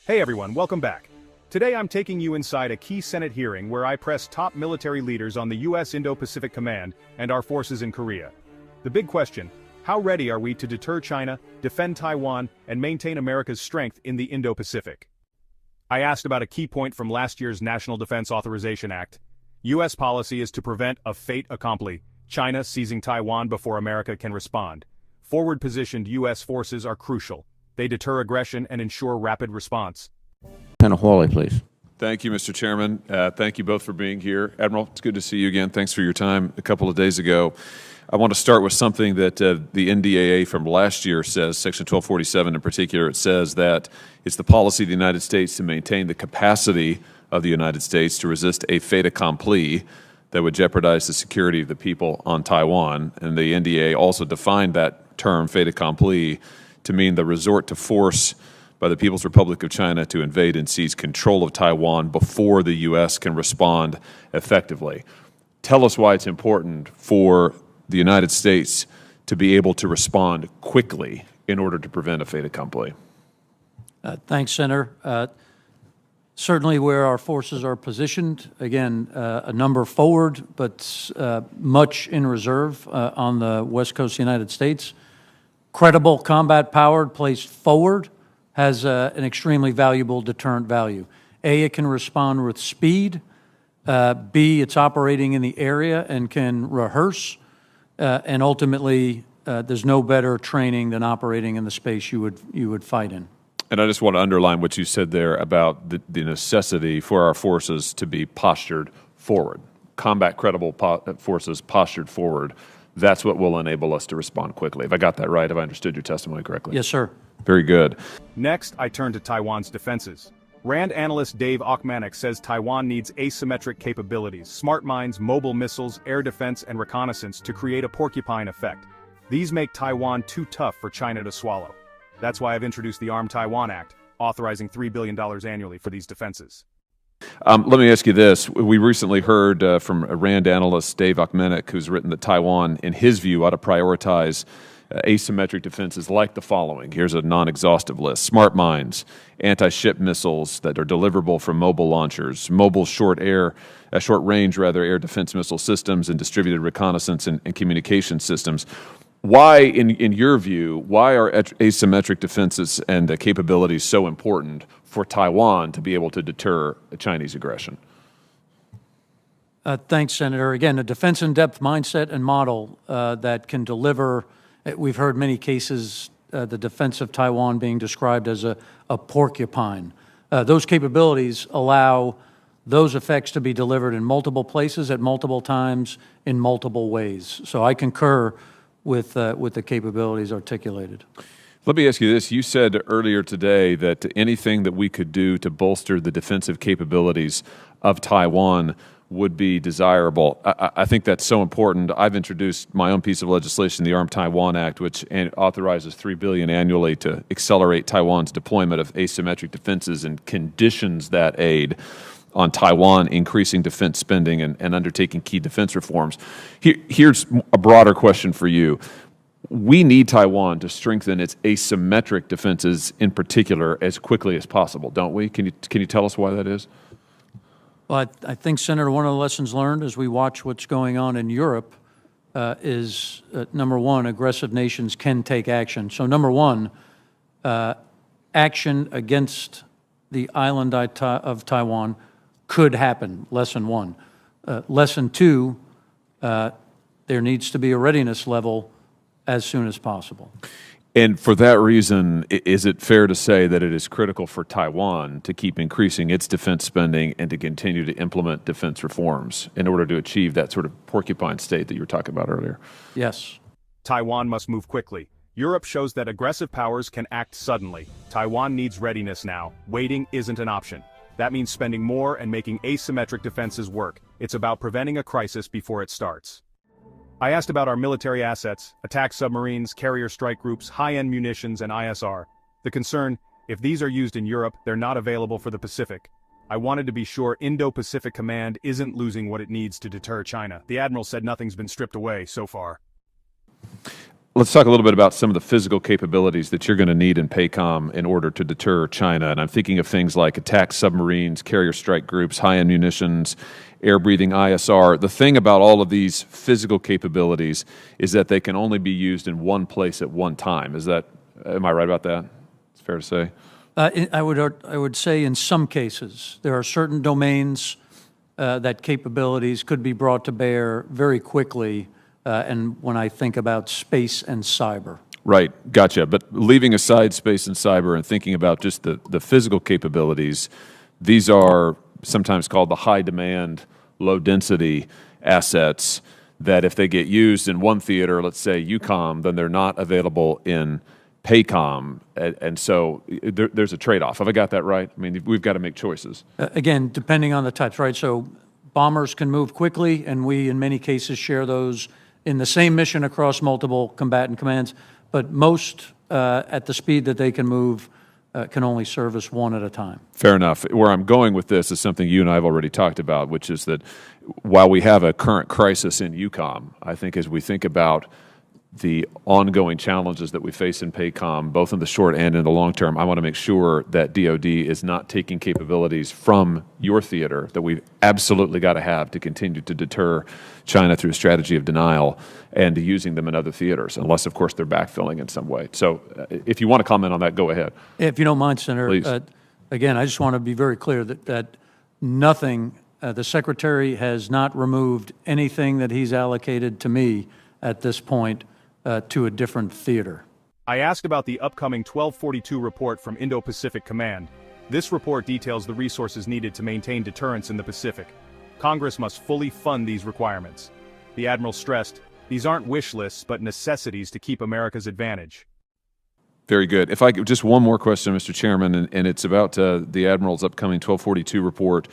Hey everyone, welcome back. Today I'm taking you inside a key Senate hearing where I press top military leaders on the U.S. Indo-Pacific Command and our forces in Korea. The big question, how ready are we to deter China, defend Taiwan, and maintain America's strength in the Indo-Pacific? I asked about a key point from last year's National Defense Authorization Act. U.S. policy is to prevent a fait accompli, China seizing Taiwan before America can respond. Forward-positioned U.S. forces are crucial. They deter aggression and ensure rapid response. Lieutenant Hawley, please. Thank you, Mr. Chairman. Thank you both for being here. Admiral, it's good to see you again. Thanks for your time a couple of days ago. I want to start with something that the NDAA from last year says, Section 1247 in particular. It says that it's the policy of the United States to maintain the capacity of the United States to resist a fait accompli that would jeopardize the security of the people on Taiwan. And the NDAA also defined that term, fait accompli, to mean the resort to force by the People's Republic of China to invade and seize control of Taiwan before the U.S. can respond effectively. Tell us why it's important for the United States to be able to respond quickly in order to prevent a fait accompli. Thanks, Senator. Certainly where our forces are positioned, again, a number forward, but much in reserve on the west coast of the United States. Credible combat power placed forward has an extremely valuable deterrent value. A, it can respond with speed. B, it's operating in the area and can rehearse. And ultimately, there's no better training than operating in the space you would fight in. And I just want to underline what you said there about the necessity for our forces to be postured forward. Combat credible forces postured forward. That's what will enable us to respond quickly. Have I got that right? Have I understood your testimony correctly? Yes, sir. Very good. Next, I turn to Taiwan's defenses. RAND analyst Dave Ochmanek says Taiwan needs asymmetric capabilities, smart mines, mobile missiles, air defense, and reconnaissance to create a porcupine effect. These make Taiwan too tough for China to swallow. That's why I've introduced the Armed Taiwan Act, authorizing $3 billion annually for these defenses. Let me ask you this. We recently heard from a RAND analyst, Dave Ochmanek, who's written that Taiwan, in his view, ought to prioritize asymmetric defenses like the following. Here's a non-exhaustive list. Smart mines, anti-ship missiles that are deliverable from mobile launchers, mobile short-range air defense missile systems, and distributed reconnaissance and communication systems. Why, in your view, why are asymmetric defenses and capabilities so important for Taiwan to be able to deter Chinese aggression? Thanks, Senator. Again, a defense-in-depth mindset and model that can deliver. We've heard many cases, the defense of Taiwan being described as a porcupine. Those capabilities allow those effects to be delivered in multiple places at multiple times in multiple ways. So I concur with the capabilities articulated. Let me ask you this. You said earlier today that anything that we could do to bolster the defensive capabilities of Taiwan would be desirable. I think that's so important. I've introduced my own piece of legislation, the Armed Taiwan Act, which authorizes $3 billion annually to accelerate Taiwan's deployment of asymmetric defenses and conditions that aid on Taiwan increasing defense spending and undertaking key defense reforms. Here's a broader question for you. We need Taiwan to strengthen its asymmetric defenses in particular as quickly as possible, don't we? Can you tell us why that is? Well, I think, Senator, one of the lessons learned as we watch what's going on in Europe is, number one, aggressive nations can take action. So, number one, action against the island of Taiwan could happen, lesson one. Lesson two, there needs to be a readiness level as soon as possible. And for that reason, is it fair to say that it is critical for Taiwan to keep increasing its defense spending and to continue to implement defense reforms in order to achieve that sort of porcupine state that you were talking about earlier? Yes. Taiwan must move quickly. Europe shows that aggressive powers can act suddenly. Taiwan needs readiness now. Waiting isn't an option. That means spending more and making asymmetric defenses work. It's about preventing a crisis before it starts. I asked about our military assets, attack submarines, carrier strike groups, high-end munitions, and ISR. The concern, if these are used in Europe, they're not available for the Pacific. I wanted to be sure Indo-Pacific Command isn't losing what it needs to deter China. The Admiral said nothing's been stripped away so far. Let's talk a little bit about some of the physical capabilities that you're going to need in PACOM in order to deter China. And I'm thinking of things like attack submarines, carrier strike groups, high-end munitions, air-breathing ISR. The thing about all of these physical capabilities is that they can only be used in one place at one time. Am I right about that? It's fair to say? I would say in some cases, there are certain domains that capabilities could be brought to bear very quickly. And when I think about space and cyber. Right, gotcha. But leaving aside space and cyber and thinking about just the physical capabilities, these are sometimes called the high-demand, low-density assets that if they get used in one theater, let's say EUCOM, then they're not available in PACOM. And so there's a trade-off. Have I got that right? I mean, we've got to make choices. Again, depending on the types, right? So bombers can move quickly, and we, in many cases, share those in the same mission across multiple combatant commands, but most at the speed that they can move can only service one at a time. Fair enough. Where I'm going with this is something you and I have already talked about, which is that while we have a current crisis in EUCOM, I think as we think about the ongoing challenges that we face in PACOM, both in the short and in the long term, I want to make sure that DoD is not taking capabilities from your theater that we've absolutely got to have to continue to deter China through a strategy of denial and using them in other theaters, unless, of course, they're backfilling in some way. So if you want to comment on that, go ahead. If you don't mind, Senator, Please. Again, I just want to be very clear that nothing, the Secretary has not removed anything that he's allocated to me at this point to a different theater. I asked about the upcoming 1242 report from Indo-Pacific Command. This report details the resources needed to maintain deterrence in the Pacific. Congress must fully fund these requirements. The Admiral stressed, these aren't wish lists but necessities to keep America's advantage. Very good. If I could, just one more question, Mr. Chairman, and it's about the Admiral's upcoming 1242 report.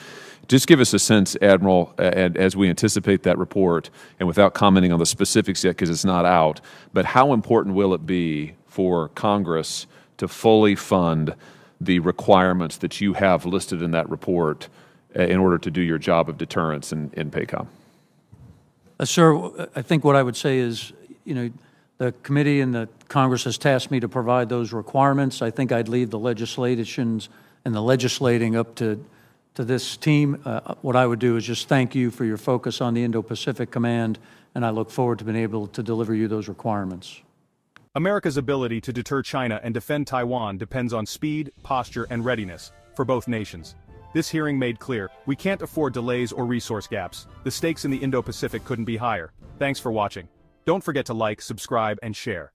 Just give us a sense, Admiral, and as we anticipate that report, and without commenting on the specifics yet because it's not out, but how important will it be for Congress to fully fund the requirements that you have listed in that report in order to do your job of deterrence in PACOM? Sir, I think what I would say is, the committee and the Congress has tasked me to provide those requirements. I think I'd leave the legislations and the legislating up to this team. What I would do is just thank you for your focus on the Indo-Pacific Command, and I look forward to being able to deliver you those requirements. America's ability to deter China and defend Taiwan depends on speed, posture, and readiness for both nations. This hearing made clear, we can't afford delays or resource gaps. The stakes in the Indo-Pacific couldn't be higher. Thanks for watching. Don't forget to like, subscribe, and share.